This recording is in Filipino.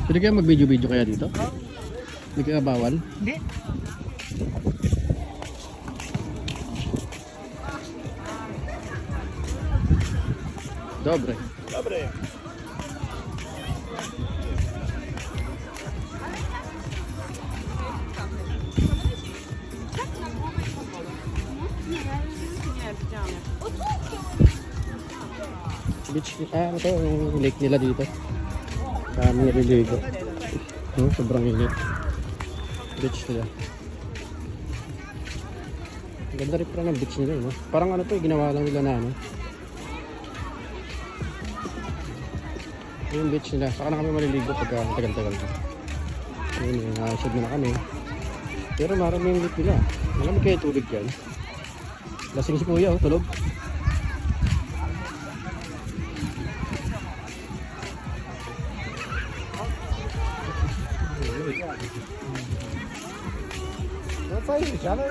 Pwede kaya mag-video-video kaya dito? Hindi kaya bawal? Hindi. Dobre. Dobre. Beach, ano to, yung lake nila dito. Kami nililigo. Sobrang init. Beach nila. Ganda rin pala ng beach nila, no? Parang ano to, ginawa lang nila na ano. Yung beach nila. Saka na kami maliligo pagka tagal-tagal na. Yun, nakasad na kami. Pero marami yung lake nila. Malamig kayo tubig yan. Lasing si kuya, oh, tulog. Ay, sorry.